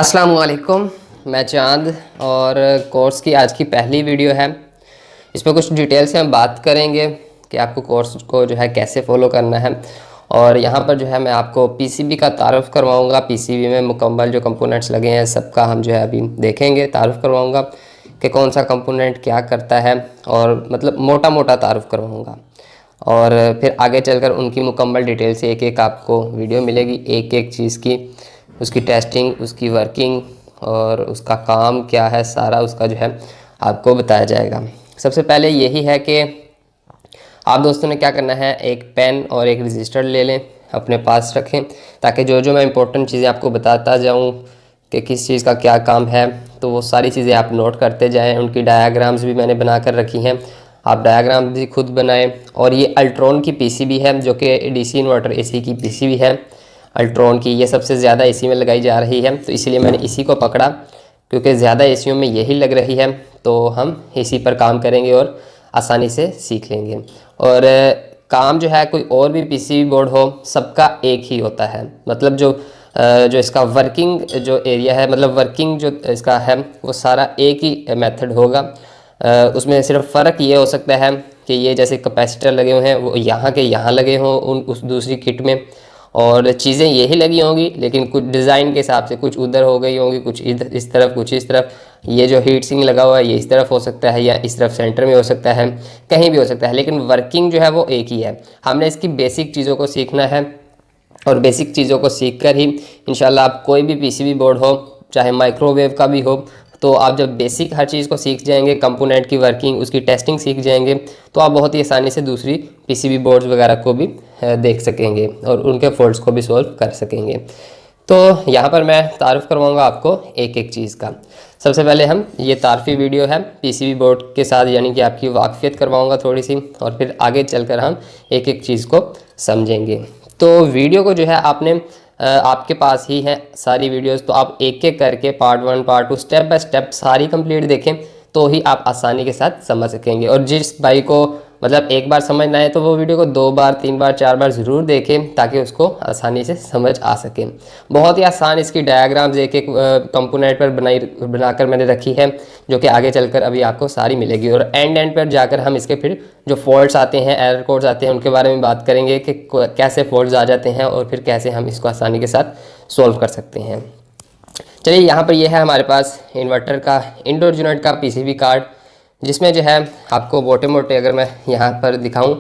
अस्सलाम वालेकुम। मैं चांद और कोर्स की आज की पहली वीडियो है। इसमें कुछ डिटेल से हम बात करेंगे कि आपको कोर्स को जो है कैसे फॉलो करना है। और यहाँ पर जो है मैं आपको पीसीबी का तारुफ़ करवाऊँगा। पीसीबी में मुकम्मल जो कंपोनेंट्स लगे हैं सबका हम जो है अभी देखेंगे, तारुफ़ करवाऊँगा कि कौन सा कंपोनेंट क्या करता है, और मतलब मोटा मोटा तारुफ़ करवाऊँगा। और फिर आगे चलकर उनकी मुकम्मल डिटेल से एक एक आपको वीडियो मिलेगी, एक एक चीज़ की, उसकी टेस्टिंग, उसकी वर्किंग और उसका काम क्या है, सारा उसका जो है आपको बताया जाएगा। सबसे पहले यही है कि आप दोस्तों ने क्या करना है, एक पेन और एक रजिस्टर ले लें, अपने पास रखें, ताकि जो जो मैं इंपॉर्टेंट चीज़ें आपको बताता जाऊं कि किस चीज़ का क्या काम है, तो वो सारी चीज़ें आप नोट करते जाएं। उनकी डायाग्राम्स भी मैंने बना कर रखी हैं, आप डायाग्राम भी खुद बनाएं। और ये अल्ट्रॉन की पीसीबी है, जो कि डीसी इन्वर्टर एसी की पीसीबी है अल्ट्रॉन की। ये सबसे ज़्यादा एसी में लगाई जा रही है, तो इसीलिए मैंने इसी को पकड़ा, क्योंकि ज़्यादा एसीओं में यही लग रही है, तो हम इसी पर काम करेंगे और आसानी से सीख लेंगे। और काम जो है कोई और भी पीसीबी बोर्ड हो, सबका एक ही होता है। मतलब जो इसका वर्किंग जो एरिया है, मतलब वर्किंग जो इसका है, वो सारा एक ही मेथड होगा। उसमें सिर्फ फ़र्क ये हो सकता है कि ये जैसे कैपेसिटर लगे हुए हैं वो यहाँ के यहाँ लगे हों उस दूसरी किट में, और चीज़ें यही लगी होंगी, लेकिन कुछ डिज़ाइन के हिसाब से कुछ उधर हो गई होंगी, कुछ इधर इस तरफ, कुछ इस तरफ। ये जो हीट सिंक लगा हुआ है ये इस तरफ हो सकता है, या इस तरफ सेंटर में हो सकता है, कहीं भी हो सकता है, लेकिन वर्किंग जो है वो एक ही है। हमने इसकी बेसिक चीज़ों को सीखना है, और बेसिक चीज़ों को सीख कर ही इंशाल्लाह आप कोई भी पीसीबी बोर्ड हो, चाहे माइक्रोवेव का भी हो, तो आप जब बेसिक हर चीज़ को सीख जाएंगे, कंपोनेंट की वर्किंग, उसकी टेस्टिंग सीख जाएंगे, तो आप बहुत ही आसानी से दूसरी पीसीबी बोर्ड्स वगैरह को भी देख सकेंगे और उनके फॉल्ट्स को भी सॉल्व कर सकेंगे। तो यहाँ पर मैं तारुफ़ करवाऊँगा आपको एक एक चीज़ का। सबसे पहले हम ये तारफ़ी वीडियो है पीसीबी बोर्ड के साथ, यानी कि आपकी वाकफ़ियत करवाऊँगा थोड़ी सी, और फिर आगे चलकर हम एक एक चीज़ को समझेंगे। तो वीडियो को जो है आपने आपके पास ही है सारी वीडियोस, तो आप एक एक करके part 1 part 2 step by step सारी कंप्लीट देखें, तो ही आप आसानी के साथ समझ सकेंगे। और जिस भाई को मतलब एक बार समझना है, तो वो वीडियो को 2 बार 3 बार 4 बार ज़रूर देखें, ताकि उसको आसानी से समझ आ सके। बहुत ही आसान इसकी डायाग्राम्स एक एक कंपोनेंट पर बनाकर मैंने रखी है, जो कि आगे चलकर अभी आपको सारी मिलेगी। और एंड पर जाकर हम इसके फिर जो फॉल्ट्स आते हैं, एरर कोड्स आते हैं, उनके बारे में बात करेंगे कि कैसे फॉल्ट्स आ जाते हैं और फिर कैसे हम इसको आसानी के साथ सॉल्व कर सकते हैं। चलिए, यहाँ पर यह है हमारे पास इन्वर्टर का इंडोर यूनिट का पीसीबी कार्ड, जिसमें जो है आपको मोटे मोटे अगर मैं यहाँ पर दिखाऊं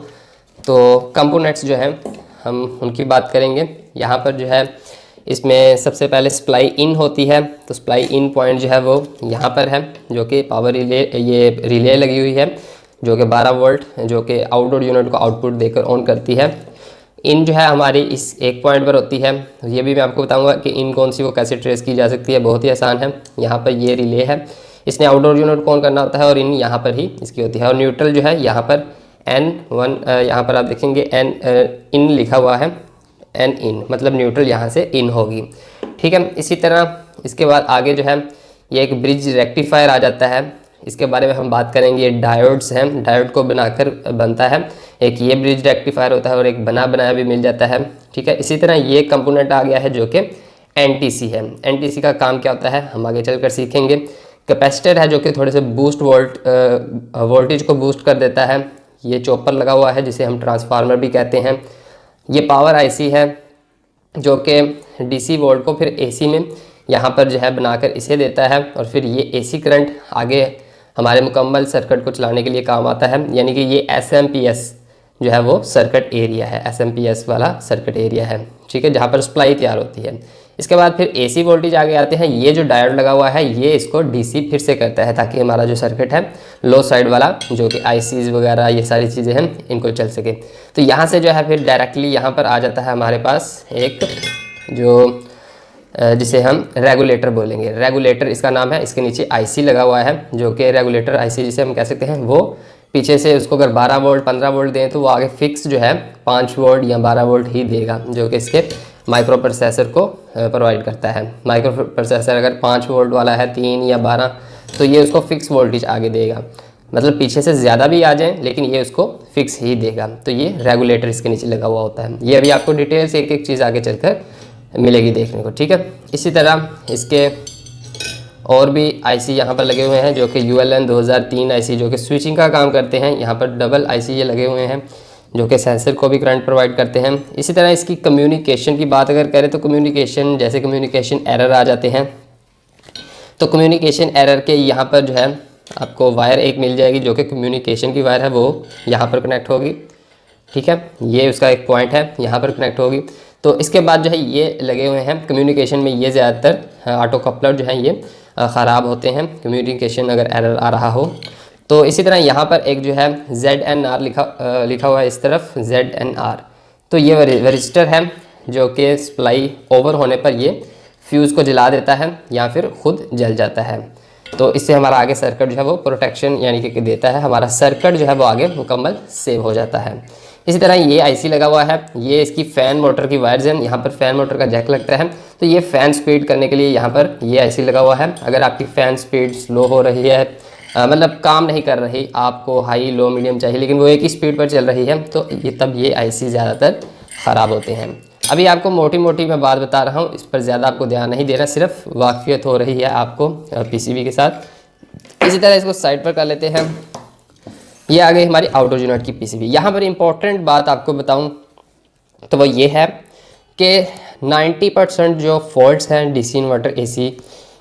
तो कंपोनेंट्स जो हैं हम उनकी बात करेंगे। यहाँ पर जो है इसमें सबसे पहले सप्लाई इन होती है, तो सप्लाई इन पॉइंट जो है वो यहाँ पर है, जो कि पावर रिले, ये रिले लगी हुई है, जो कि 12 वोल्ट, जो कि आउटडोर यूनिट को आउटपुट देकर ऑन करती है। इन जो है हमारी इस एक पॉइंट पर होती है। ये भी मैं आपको बताऊंगा कि इन कौन सी वो कैसे ट्रेस की जा सकती है, बहुत ही आसान है। यहाँ पर ये रिले है, इसने आउटडोर यूनिट को ऑन करना होता है, और इन यहाँ पर ही इसकी होती है। और न्यूट्रल जो है यहाँ पर N1, यहाँ पर आप देखेंगे N इन लिखा हुआ है, N इन मतलब न्यूट्रल यहाँ से इन होगी, ठीक है। इसी तरह इसके बाद आगे जो है ये एक ब्रिज रेक्टिफायर आ जाता है, इसके बारे में हम बात करेंगे। ये डायोड्स हैं, डायोड को बनाकर बनता है, एक ये ब्रिज रेक्टिफायर होता है और एक बना बनाया भी मिल जाता है, ठीक है। इसी तरह ये कंपोनेंट आ गया है जो कि एनटीसी है। एनटीसी का काम क्या होता है हम आगे चलकर सीखेंगे। कैपेसिटर है जो कि थोड़े से वोल्टेज को बूस्ट कर देता है। ये चॉपर लगा हुआ है जिसे हम ट्रांसफार्मर भी कहते हैं। ये पावर आईसी है जो कि डीसी वोल्ट को फिर एसी में यहाँ पर जो है बनाकर इसे देता है, और फिर ये एसी करंट आगे हमारे मुकम्मल सर्किट को चलाने के लिए काम आता है। यानी कि ये एसएमपीएस जो है वो सर्किट एरिया है, एसएमपीएस वाला सर्किट एरिया है, ठीक है, जहाँ पर सप्लाई तैयार होती है। इसके बाद फिर एसी वोल्टेज आगे आते हैं। ये जो डायोड लगा हुआ है ये इसको डीसी फिर से करता है, ताकि हमारा जो सर्किट है लो साइड वाला, जो कि आईसीज वगैरह ये सारी चीज़ें हैं, इनको चल सके। तो यहाँ से जो है फिर डायरेक्टली यहाँ पर आ जाता है हमारे पास एक जो जिसे हम रेगुलेटर बोलेंगे। रेगुलेटर इसका नाम है, इसके नीचे आईसी लगा हुआ है, जो कि रेगुलेटर आईसी जिसे हम कह सकते हैं। वो पीछे से उसको अगर 12 वोल्ट 15 वोल्ट दें तो वो आगे फिक्स जो है 5 वोल्ट या 12 वोल्ट ही देगा, जो कि इसके माइक्रो प्रोसेसर को प्रोवाइड करता है। माइक्रो प्रोसेसर अगर 5 वोल्ट वाला है, 3 या 12, तो ये उसको फिक्स वोल्टेज आगे देगा। मतलब पीछे से ज़्यादा भी आ जाए लेकिन ये उसको फिक्स ही देगा। तो ये रेगुलेटर इसके नीचे लगा हुआ होता है। ये अभी आपको डिटेल से एक एक चीज़ आगे चलकर मिलेगी देखने को, ठीक है। इसी तरह इसके और भी आईसी यहाँ पर लगे हुए हैं जो कि ULN 2003 आईसी जो कि स्विचिंग का काम करते हैं। यहाँ पर डबल आईसी ये लगे हुए हैं जो कि सेंसर को भी करंट प्रोवाइड करते हैं। इसी तरह इसकी कम्युनिकेशन की बात अगर करें तो कम्युनिकेशन, जैसे कम्युनिकेशन एरर आ जाते हैं तो कम्युनिकेशन एरर के यहाँ पर जो है आपको वायर एक मिल जाएगी जो कि कम्युनिकेशन की वायर है, वो यहाँ पर कनेक्ट होगी। ठीक है, ये उसका एक पॉइंट है, यहाँ पर कनेक्ट होगी। तो इसके बाद जो है ये लगे हुए हैं कम्युनिकेशन में, ये ज़्यादातर ऑटो कपलर जो है ये ख़राब होते हैं कम्युनिकेशन अगर एरर आ रहा हो। तो इसी तरह यहाँ पर एक जो है ZNR लिखा हुआ है इस तरफ, ZNR। तो ये रजिस्टर है जो कि सप्लाई ओवर होने पर ये फ्यूज़ को जला देता है या फिर खुद जल जाता है। तो इससे हमारा आगे सर्किट जो है वो प्रोटेक्शन यानी कि देता है, हमारा सर्किट जो है वो आगे मुकम्मल सेव हो जाता है। इसी तरह ये आईसी लगा हुआ है, ये इसकी फ़ैन मोटर की वायर्स हैं, यहाँ पर फ़ैन मोटर का जैक लगता है। तो ये फ़ैन स्पीड करने के लिए यहाँ पर ये आईसी लगा हुआ है। अगर आपकी फ़ैन स्पीड स्लो हो रही है, मतलब काम नहीं कर रही, आपको हाई लो मीडियम चाहिए लेकिन वो एक ही स्पीड पर चल रही है, तो ये तब ये आईसी ज़्यादातर ख़राब होते हैं। अभी आपको मोटी मोटी मैं बात बता रहा हूँ, इस पर ज़्यादा आपको ध्यान नहीं देना, सिर्फ वाकफियत हो रही है आपको पीसीबी के साथ। इसी तरह इसको साइड पर कर लेते हैं। ये आ गई हमारी आउटडोर यूनिट की पीसीबी। यहाँ पर इम्पोर्टेंट बात आपको बताऊँ तो वो ये है कि 90% जो फॉल्ट्स हैं डीसी इन्वर्टर एसी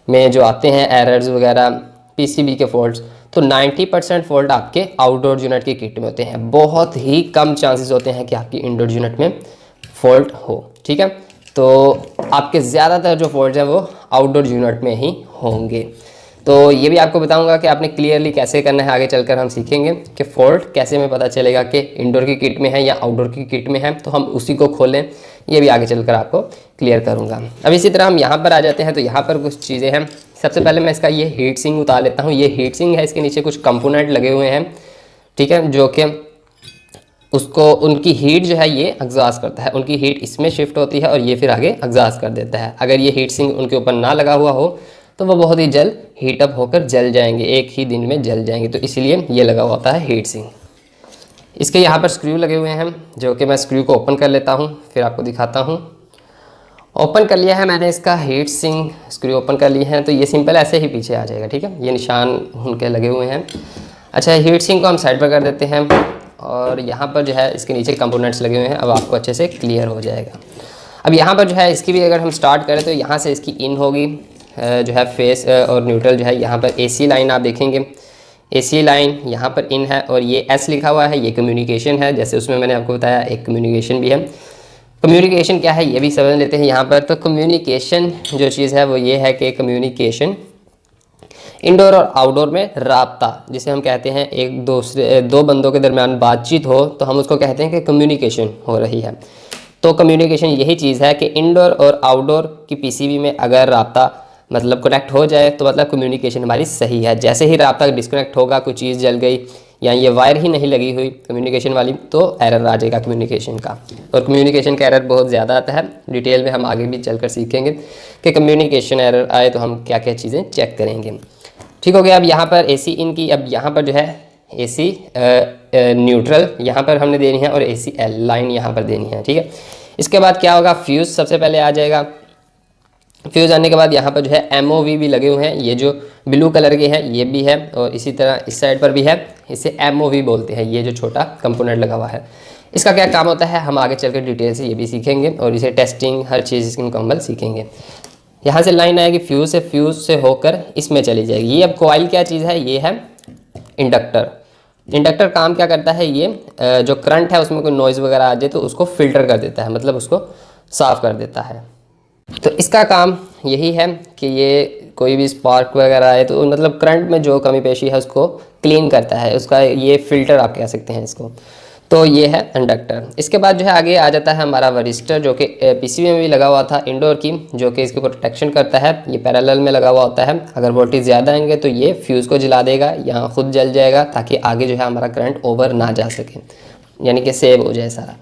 में जो आते हैं एरर्स वगैरह पीसीबी के फॉल्ट्स, तो 90% फॉल्ट आपके आउटडोर यूनिट की किट में होते हैं। बहुत ही कम चांसेस होते हैं कि आपकी इंडोर यूनिट में फॉल्ट हो। ठीक है, तो आपके ज़्यादातर जो फॉल्ट हैं वो आउटडोर यूनिट में ही होंगे। तो ये भी आपको बताऊंगा कि आपने क्लियरली कैसे करना है, आगे चलकर हम सीखेंगे कि फ़ॉल्ट कैसे में पता चलेगा कि इंडोर की किट में है या आउटडोर की किट में है, तो हम उसी को खोलें, ये भी आगे चलकर आपको क्लियर करूँगा। अब इसी तरह हम यहाँ पर आ जाते हैं, तो यहाँ पर कुछ चीज़ें हैं। सबसे पहले मैं इसका ये हीट सिंक उतार लेता हूँ। ये हीट सिंक है, इसके नीचे कुछ कंपोनेंट लगे हुए हैं, ठीक है, जो कि उसको उनकी हीट जो है ये एग्जॉस्ट करता है, उनकी हीट इसमें शिफ्ट होती है और ये फिर आगे एग्जॉस्ट कर देता है। अगर ये हीट सिंक उनके ऊपर ना लगा हुआ हो तो वो बहुत ही जल्द हीट अप होकर जल जाएंगे, एक ही दिन में जल जाएंगे। तो इसलिए ये लगा हुआ होता है हीट सिंक। इसके यहाँ पर स्क्रू लगे हुए हैं जो कि मैं स्क्रू को ओपन कर लेता हूँ, फिर आपको दिखाता हूँ। ओपन कर लिया है मैंने इसका हीट सिंक, स्क्रू ओपन कर लिए हैं। तो ये सिंपल ऐसे ही पीछे आ जाएगा, ठीक है, ये निशान उनके लगे हुए हैं। अच्छा, हीट सिंक को हम साइड पर कर देते हैं और यहाँ पर जो है इसके नीचे कंपोनेंट्स लगे हुए हैं। अब आपको अच्छे से क्लियर हो जाएगा। अब यहाँ पर जो है इसकी भी अगर हम स्टार्ट करें तो यहाँ से इसकी इन होगी जो है फेस और न्यूट्रल जो है, यहाँ पर AC लाइन आप देखेंगे, AC लाइन यहाँ पर इन है और ये S लिखा हुआ है, ये कम्युनिकेशन है। जैसे उसमें मैंने आपको बताया एक कम्युनिकेशन भी है। कम्युनिकेशन क्या है ये भी समझ लेते हैं यहाँ पर। तो कम्युनिकेशन जो चीज़ है वो ये है कि कम्युनिकेशन इंडोर और आउटडोर में राब्ता, जिसे हम कहते हैं एक दूसरे दो बंदों के दरमियान बातचीत हो तो हम उसको कहते हैं कि कम्युनिकेशन हो रही है। तो कम्युनिकेशन यही चीज़ है कि इंडोर और आउटडोर की पीसीबी में अगर राब्ता मतलब कनेक्ट हो जाए तो मतलब कम्युनिकेशन हमारी सही है। जैसे ही राब्ता डिस्कनेक्ट होगा, कोई चीज़ जल गई या ये वायर ही नहीं लगी हुई कम्युनिकेशन वाली, तो एरर आ जाएगा कम्युनिकेशन का। और कम्युनिकेशन का एरर बहुत ज़्यादा आता है, डिटेल में हम आगे भी चलकर सीखेंगे कि कम्युनिकेशन एरर आए तो हम क्या क्या चीज़ें चेक करेंगे। ठीक हो गया। अब यहाँ पर AC इन की, अब यहाँ पर जो है AC न्यूट्रल यहाँ पर हमने देनी है और ACL लाइन यहाँ पर देनी है, ठीक है। इसके बाद क्या होगा, फ्यूज़ सबसे पहले आ जाएगा। फ्यूज़ आने के बाद यहाँ पर जो है MOV भी लगे हुए हैं, ये जो ब्लू कलर के हैं ये भी है और इसी तरह इस साइड पर भी है, इसे MOV बोलते हैं, ये जो छोटा कंपोनेंट लगा हुआ है। इसका क्या काम होता है हम आगे चलकर डिटेल से ये भी सीखेंगे और इसे टेस्टिंग हर चीज़ इसकी मुकम्मल सीखेंगे। यहाँ से लाइन आएगी फ्यूज़ से होकर इसमें चली जाएगी। ये अब कॉइल क्या चीज़ है, ये है इंडक्टर। इंडक्टर काम क्या करता है, ये जो करंट है उसमें कोई नॉइज़ वगैरह आ जाए तो उसको फ़िल्टर कर देता है, मतलब उसको साफ़ कर देता है। तो इसका काम यही है कि ये कोई भी स्पार्क वगैरह आए तो मतलब करंट में जो कमी पेशी है उसको क्लीन करता है, उसका ये फ़िल्टर आप कह सकते हैं इसको। तो ये है इंडक्टर। इसके बाद जो है आगे आ जाता है हमारा वरिस्टर, जो कि पीसीबी में भी लगा हुआ था इंडोर की, जो कि इसके प्रोटेक्शन करता है। ये पैरेलल में लगा हुआ होता है, अगर वोल्टेज ज़्यादा आएंगे तो ये फ्यूज़ को जला देगा या खुद जल जाएगा, ताकि आगे जो है हमारा करंट ओवर ना जा सके, यानी कि सेव हो जाए सारा।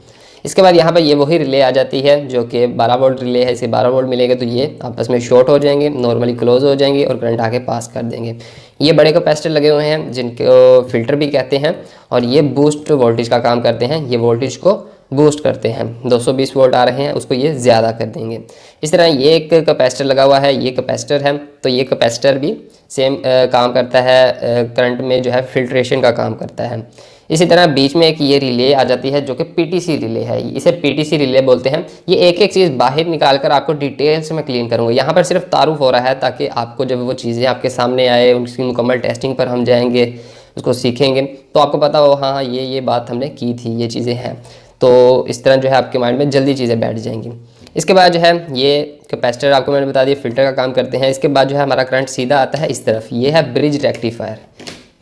इसके बाद यहाँ पर ये वही रिले आ जाती है जो कि 12 वोल्ट रिले है, इसे 12 वोल्ट मिलेगा तो ये आपस में शॉर्ट हो जाएंगे, नॉर्मली क्लोज हो जाएंगे और करंट आके पास कर देंगे। ये बड़े कैपेसिटर लगे हुए हैं जिनको फ़िल्टर भी कहते हैं और ये बूस्ट वोल्टेज का काम करते हैं। ये वोल्टेज को बूस्ट करते हैं। 220 वोल्ट आ रहे हैं, उसको ये ज़्यादा कर देंगे। इस तरह ये एक कैपेसिटर लगा हुआ है, ये कैपेसिटर है, तो ये कैपेसिटर भी सेम काम करता है, करंट में जो है फिल्ट्रेशन का काम करता है। इसी तरह बीच में एक ये रिले आ जाती है जो कि पीटीसी रिले है, इसे पीटीसी रिले बोलते हैं। ये एक एक चीज़ बाहर निकाल कर आपको डिटेल्स में क्लीन करूँगा। यहाँ पर सिर्फ तारुफ हो रहा है ताकि आपको जब वो चीज़ें आपके सामने आए, उनकी मुकम्मल टेस्टिंग पर हम जाएंगे, उसको सीखेंगे, तो आपको पता हो हाँ ये बात हमने की थी, ये चीज़ें हैं। तो इस तरह जो है आपके माइंड में जल्दी चीज़ें बैठ जाएंगी। इसके बाद जो है ये कैपेसिटर आपको मैंने बता दिया फिल्टर का काम करते हैं। इसके बाद जो है हमारा करंट सीधा आता है इस तरफ, ये है ब्रिज रेक्टिफायर।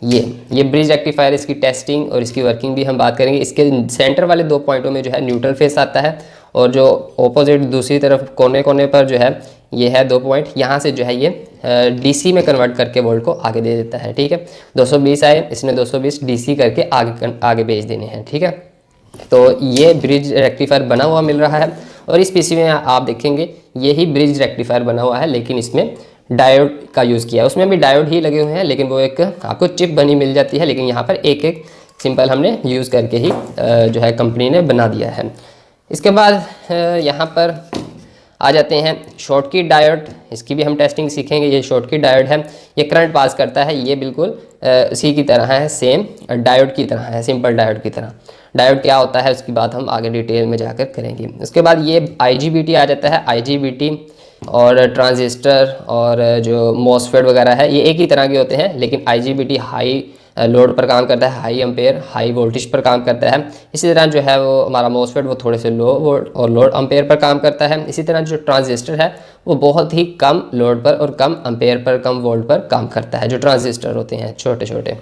ये ब्रिज रेक्टिफायर, इसकी टेस्टिंग और इसकी वर्किंग भी हम बात करेंगे। इसके सेंटर वाले 2 पॉइंटों में जो है न्यूट्रल फेस आता है, और जो ऑपोजिट दूसरी तरफ कोने कोने पर जो है ये है 2 पॉइंट, यहाँ से जो है ये डीसी में कन्वर्ट करके वोल्ट को आगे दे देता है। ठीक है, 220 आए, इसने 220 डीसी करके आगे भेज देने हैं। ठीक है, तो ये ब्रिज रेक्टिफायर बना हुआ मिल रहा है, और इस पीसी में आप देखेंगे यही ब्रिज रेक्टिफायर बना हुआ है, लेकिन इसमें डायोड का यूज़ किया है। उसमें भी डायोड ही लगे हुए हैं, लेकिन वो एक आपको चिप बनी मिल जाती है, लेकिन यहाँ पर एक एक सिंपल हमने यूज़ करके ही जो है कंपनी ने बना दिया है। इसके बाद यहाँ पर आ जाते हैं शॉर्टकी डायोड, इसकी भी हम टेस्टिंग सीखेंगे। ये शॉर्टकी डायोड है, ये करंट पास करता है, ये बिल्कुल इसी की तरह है, सेम डायोड की तरह है, सिंपल डायोड की तरह। डायोड क्या होता है उसकी बात हम आगे डिटेल में जाकर करेंगे। उसके बाद ये IGBT आ जाता है। IGBT और ट्रांजिस्टर और जो मॉसफेट वगैरह है ये एक ही तरह के होते हैं, लेकिन IGBT हाई लोड पर काम करता है, हाई एम्पेयर हाई वोल्टेज पर काम करता है। इसी तरह जो है वो हमारा मॉसफेट वो थोड़े से लो वोल्ट और लोड एम्पेयर पर काम करता है। इसी तरह जो ट्रांजिस्टर है वो बहुत ही कम लोड पर और कम एम्पेयर पर, कम वोल्ट पर काम करता है, जो ट्रांजिस्टर होते हैं छोटे छोटे।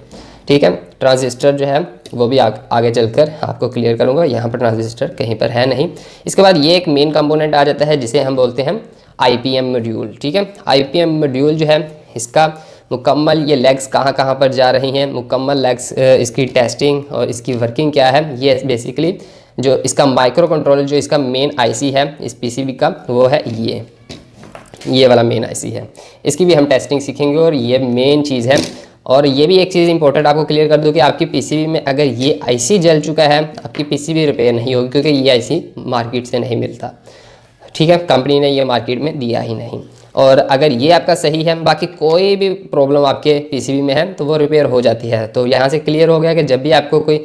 ठीक है, ट्रांजिस्टर जो है वो भी आगे चलकर आपको क्लियर करूँगा, यहाँ पर ट्रांजिस्टर कहीं पर है नहीं। इसके बाद ये एक मेन कंपोनेंट आ जाता है जिसे हम बोलते हैं IPM मॉड्यूल। ठीक है, IPM मॉड्यूल जो है इसका मुकम्मल ये लेग्स कहाँ पर जा रही हैं, मुकम्मल लेग्स इसकी टेस्टिंग और इसकी वर्किंग क्या है, ये बेसिकली जो इसका माइक्रो कंट्रोलर जो इसका मेन IC है इस PCB का, वो है ये वाला मेन IC है। इसकी भी हम टेस्टिंग सीखेंगे और ये मेन चीज़ है। और ये भी एक चीज़ इंपॉर्टेंट आपको क्लियर कर दूँ कि आपकी PCB में अगर ये IC जल चुका है, आपकी PCB रिपेयर नहीं होगी, क्योंकि ये IC मार्केट से नहीं मिलता। ठीक है, कंपनी ने ये मार्केट में दिया ही नहीं। और अगर ये आपका सही है, बाकी कोई भी प्रॉब्लम आपके PCB में है तो वो रिपेयर हो जाती है। तो यहाँ से क्लियर हो गया कि जब भी आपको कोई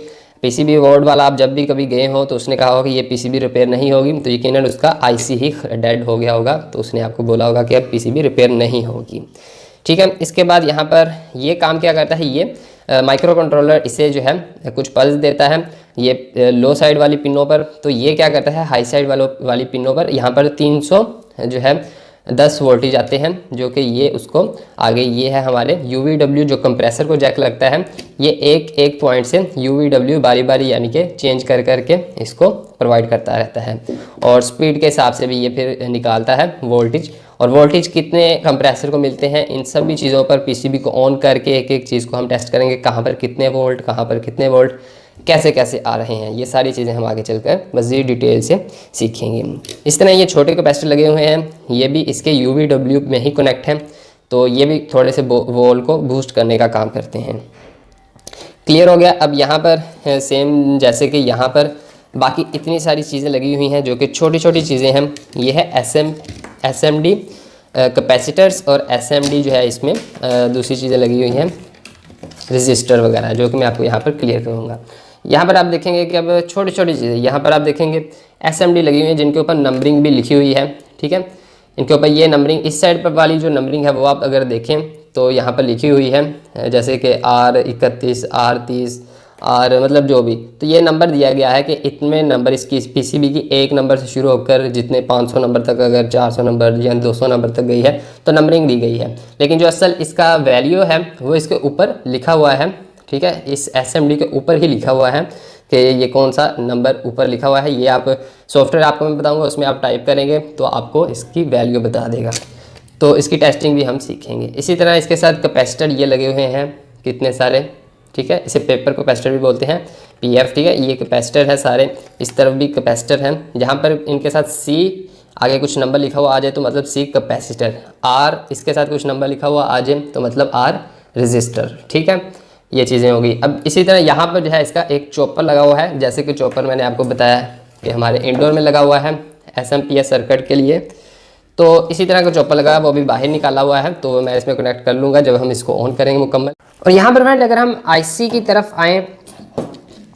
PCB बोर्ड वाला आप जब भी कभी गए हो तो उसने कहा होगा कि ये PCB रिपेयर नहीं होगी, तो यकीनन उसका IC ही डेड हो गया होगा, तो उसने आपको बोला होगा कि अब PCB रिपेयर नहीं होगी। ठीक है, इसके बाद यहाँ पर ये काम क्या करता है, ये माइक्रो कंट्रोलर इसे जो है कुछ पल्स देता है ये लो साइड वाली पिनों पर, तो ये क्या करता है हाई साइड वाली पिनों पर यहाँ पर 300 जो है 10 वोल्टेज आते हैं, जो कि ये उसको आगे ये है हमारे UVW जो कंप्रेसर को जैक लगता है, ये एक पॉइंट से UVW बारी बारी यानी कि चेंज कर करके इसको प्रोवाइड करता रहता है। और स्पीड के हिसाब से भी ये फिर निकालता है वोल्टेज, और वोल्टेज कितने कंप्रेसर को मिलते हैं, इन सभी चीज़ों पर PCB को ऑन करके एक एक चीज़ को हम टेस्ट करेंगे, कहाँ पर कितने वोल्ट, कहाँ पर कितने वोल्ट, कैसे कैसे आ रहे हैं, ये सारी चीज़ें हम आगे चलकर मज़ीद डिटेल से सीखेंगे। इस तरह ये छोटे कैपेसिटर लगे हुए हैं, ये भी इसके UVW में ही कनेक्ट हैं, तो ये भी थोड़े से वोल्ट को बूस्ट करने का काम करते हैं। क्लियर हो गया। अब यहाँ पर सेम जैसे कि यहाँ पर बाकी इतनी सारी चीज़ें लगी हुई हैं जो कि छोटी छोटी चीज़ें हैं। ये है SMD कैपेसिटर्स, और SMD जो है इसमें दूसरी चीज़ें लगी हुई हैं रजिस्टर वगैरह, जो कि मैं आपको यहाँ पर क्लियर करूँगा। यहाँ पर आप देखेंगे कि अब छोटी छोटी चीज़ें, यहाँ पर आप देखेंगे SMD लगी हुई है जिनके ऊपर नंबरिंग भी लिखी हुई है। ठीक है, इनके ऊपर ये नंबरिंग, इस साइड पर वाली जो नंबरिंग है वो आप अगर देखें तो यहाँ पर लिखी हुई है, जैसे कि R31 R30 और मतलब जो भी, तो ये नंबर दिया गया है कि इतने नंबर इसकी PCB की एक नंबर से शुरू होकर जितने 500 नंबर तक, अगर 400 नंबर या 200 नंबर तक गई है तो नंबरिंग दी गई है, लेकिन जो असल इसका वैल्यू है वो इसके ऊपर लिखा हुआ है। ठीक है, इस SMD के ऊपर ही लिखा हुआ है कि ये कौन सा नंबर ऊपर लिखा हुआ है। ये आप सॉफ्टवेयर आपको मैं बताऊँगा, उसमें आप टाइप करेंगे तो आपको इसकी वैल्यू बता देगा, तो इसकी टेस्टिंग भी हम सीखेंगे। इसी तरह इसके साथ कैपेसिटर ये लगे हुए हैं कितने सारे। ठीक है, इसे पेपर कैपेसिटर भी बोलते हैं, PF। ठीक है, ये कैपेसिटर है सारे, इस तरफ भी कैपेसिटर हैं, जहाँ पर इनके साथ C आगे कुछ नंबर लिखा हुआ आ जाए तो मतलब C कैपेसिटर, R इसके साथ कुछ नंबर लिखा हुआ आ जाए तो मतलब R रजिस्टर। ठीक है, ये चीज़ें होगी। अब इसी तरह यहाँ पर जो है इसका एक चॉपर लगा हुआ है, जैसे कि चॉपर मैंने आपको बताया ये हमारे इंडोर में लगा हुआ है SMPS सर्किट के लिए। तो इसी तरह का चॉपर लगा है, वो भी बाहर निकाला हुआ है, तो मैं इसमें कनेक्ट कर लूँगा जब हम इसको ऑन करेंगे मुकम्मल। और यहाँ पर फ्रेंड अगर हम IC की तरफ आएँ,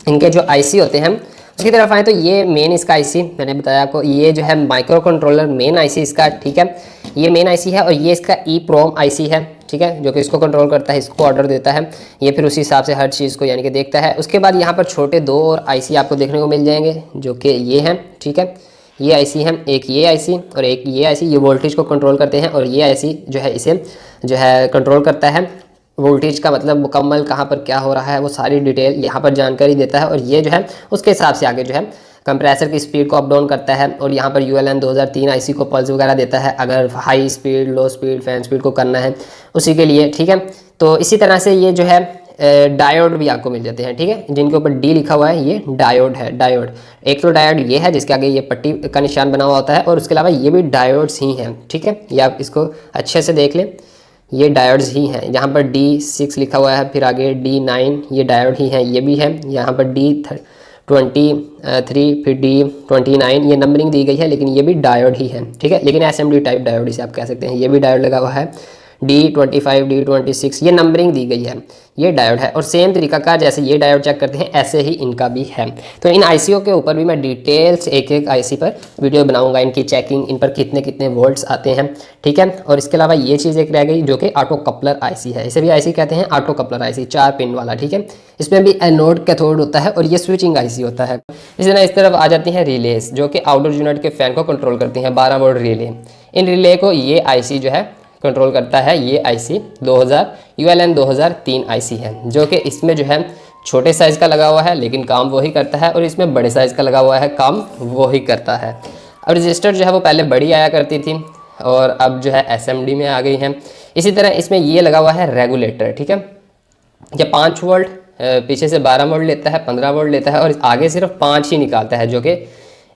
इनके जो IC होते हैं उसकी तरफ आए, तो ये मेन इसका IC मैंने बताया आपको, ये जो है माइक्रो कंट्रोलर मेन IC इसका, ठीक है, ये मेन IC है। और ये इसका EEPROM IC है, ठीक है, जो कि इसको कंट्रोल करता है, इसको ऑर्डर देता है, ये फिर उसी हिसाब से हर चीज़ को यानी कि देखता है। उसके बाद यहाँ पर छोटे 2 और IC आपको देखने को मिल जाएंगे, जो कि ये हैं, ठीक है, ये IC है, एक ये IC और एक ये IC, ये वोल्टेज को कंट्रोल करते हैं। और ये IC जो है इसे जो है कंट्रोल करता है, वोल्टेज का मतलब मुकम्मल कहाँ पर क्या हो रहा है वो सारी डिटेल यहाँ पर जानकारी देता है। और ये जो है उसके हिसाब से आगे जो है कंप्रेसर की स्पीड को अप डाउन करता है। और यहाँ पर ULN 2003 IC को पल्स वगैरह देता है, अगर हाई स्पीड, लो स्पीड, फैन स्पीड को करना है उसी के लिए, ठीक है। तो इसी तरह से ये जो है डायोड भी आपको मिल जाते हैं, ठीक है, जिनके ऊपर D लिखा हुआ है, ये डायोड है। डायोड एक तो डायोड ये है जिसके आगे ये पट्टी का निशान बना हुआ होता है, और उसके अलावा ये भी डायोड्स ही हैं, ठीक है, ये आप इसको अच्छे से देख लें, ये डायोड्स ही हैं। यहाँ पर D6 लिखा हुआ है, फिर आगे D9, ये डायोड ही हैं, ये भी है। यहाँ पर D23, फिर D29, ये नंबरिंग दी गई है, लेकिन ये भी डायोड ही है, ठीक है, लेकिन SMD टाइप डायोड इसे आप कह सकते हैं। ये भी डायोड लगा हुआ है, D25, D26, ये नंबरिंग दी गई है, ये डायोड है। और सेम तरीका का जैसे ये डायोड चेक करते हैं ऐसे ही इनका भी है। तो इन ICO के ऊपर भी मैं डिटेल्स एक एक IC पर वीडियो बनाऊंगा, इनकी चेकिंग, इन पर कितने कितने वोल्ट्स आते हैं, ठीक है। और इसके अलावा ये चीज़ एक रह गई जो कि ऑटो कपलर IC है, इसे भी IC कहते हैं, ऑटो कपलर IC 4 पिन वाला, ठीक है। इसमें भी एनोड कैथोड होता है और ये स्विचिंग IC होता है। इसी तरह इस तरफ आ जाती हैं रिलेस, जो कि आउटडोर यूनिट के फैन को कंट्रोल करती हैं, 12 वोल्ट रिले। इन रिले को ये IC जो है कंट्रोल करता है, ये IC 2000 ULN 2003 IC है, जो कि इसमें जो है छोटे साइज़ का लगा हुआ है लेकिन काम वही करता है, और इसमें बड़े साइज़ का लगा हुआ है, काम वही करता है। अब रजिस्टर जो है वो पहले बड़ी आया करती थी और अब जो है SMD में आ गई है। इसी तरह इसमें ये लगा हुआ है रेगुलेटर, ठीक है, ये 5 वोल्ट पीछे से 12 वोल्ट लेता है, 15 वोल्ट लेता है, और आगे सिर्फ 5 ही निकालता है, जो कि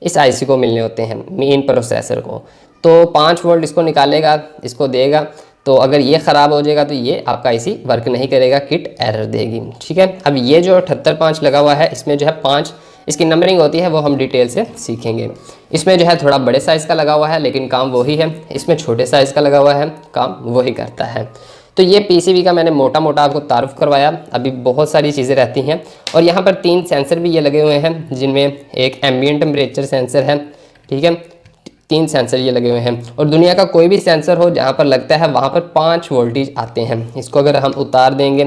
इस IC को मिलने होते हैं, मेन प्रोसेसर को। तो 5 वोल्ट इसको निकालेगा, इसको देगा, तो अगर ये ख़राब हो जाएगा तो ये आपका IC वर्क नहीं करेगा, किट एरर देगी, ठीक है। अब ये जो 78-5 लगा हुआ है, इसमें जो है 5 इसकी नंबरिंग होती है, वो हम डिटेल से सीखेंगे। इसमें जो है थोड़ा बड़े साइज़ का लगा हुआ है लेकिन काम वही है, इसमें छोटे साइज़ का लगा हुआ है, काम वही करता है। तो ये PCB का मैंने मोटा मोटा आपको तारुफ करवाया, अभी बहुत सारी चीज़ें रहती हैं। और यहाँ पर 3 सेंसर भी ये लगे हुए हैं, जिनमें एक एम्बिएंट टेम्परेचर सेंसर है, ठीक है, 3 सेंसर ये लगे हुए हैं। और दुनिया का कोई भी सेंसर हो जहाँ पर लगता है वहाँ पर 5 वोल्टेज आते हैं। इसको अगर हम उतार देंगे,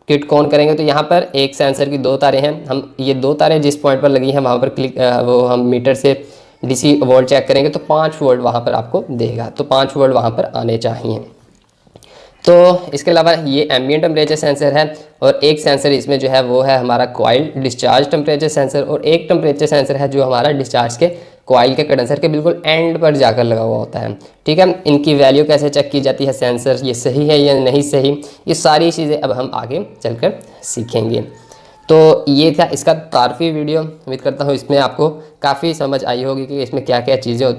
किट को ऑन करेंगे, तो यहाँ पर एक सेंसर की 2 तारें हैं, हम ये 2 तारें जिस पॉइंट पर लगी हैं वहाँ पर वो हम मीटर से DC वोल्ट चेक करेंगे तो 5 वोल्ट वहाँ पर आपको देगा, तो 5 वोल्ट वहाँ पर आने चाहिए। तो इसके अलावा ये एम्बिएंट टेम्परेचर सेंसर है, और एक सेंसर इसमें जो है वो है हमारा कॉइल डिस्चार्ज टेम्परेचर सेंसर, और एक टेम्परेचर सेंसर है जो हमारा डिस्चार्ज के कॉइल के कंडेंसर के बिल्कुल एंड पर जाकर लगा हुआ होता है, ठीक है। इनकी वैल्यू कैसे चेक की जाती है, सेंसर ये सही है या नहीं सही, ये सारी चीज़ें अब हम आगे चलकर सीखेंगे। तो ये था इसका तारफ़ी वीडियो, उम्मीद करता हूँ इसमें आपको काफ़ी समझ आई होगी कि इसमें क्या क्या चीज़ें होती हैं।